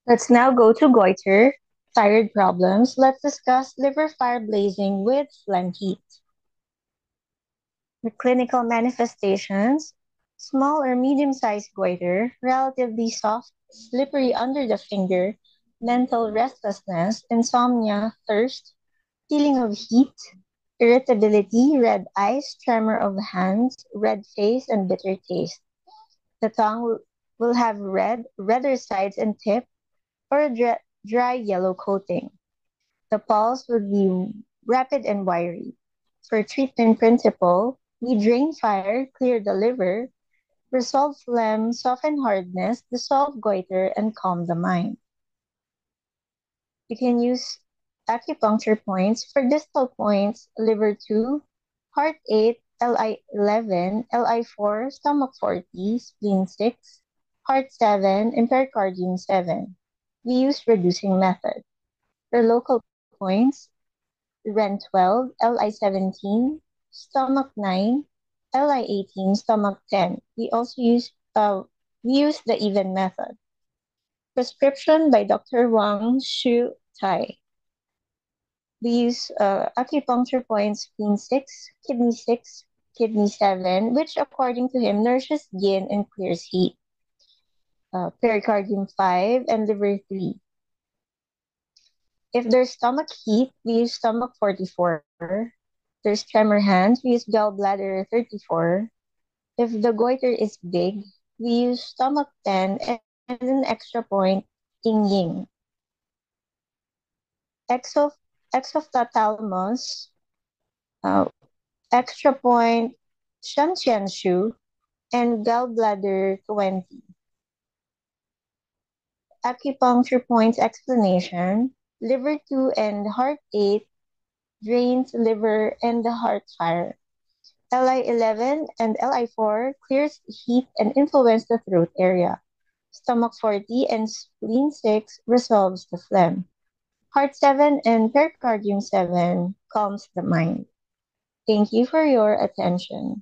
Let's now go to goiter, thyroid problems. Let's discuss liver fire blazing with phlegm heat. The clinical manifestations: small or medium-sized goiter, relatively soft, slippery under the finger, mental restlessness, insomnia, thirst, feeling of heat, irritability, red eyes, tremor of hands, red face, and bitter taste. The tongue will have redder sides and tip, or a dry yellow coating. The pulse will be rapid and wiry. For treatment principle, we drain fire, clear the liver, resolve phlegm, soften hardness, dissolve goiter, and calm the mind. You can use acupuncture points for distal points: liver 2, heart 8, LI 11, LI 4, stomach 40, spleen 6, heart 7, and pericardium 7. We use reducing method. For local points: REN 12, LI 17, stomach 9, LI 18, stomach 10. We use the even method. Prescription by Dr. Wang Shu Tai. We use acupuncture points spleen 6, kidney 7, which according to him nourishes yin and clears heat. Pericardium 5 and liver 3. If there's stomach heat, we use stomach 44. There's tremor hands, we use gallbladder 34. If the goiter is big, we use stomach 10 and an extra point, yin yin. Exo, exophthalmos, uh, extra point, shan shu, and gallbladder 20. Acupuncture points explanation: liver 2 and heart 8 drains liver and the heart fire. LI 11 and LI 4 clears heat and influence the throat area. Stomach 40 and spleen 6 resolves the phlegm. Heart 7 and pericardium 7 calms the mind. Thank you for your attention.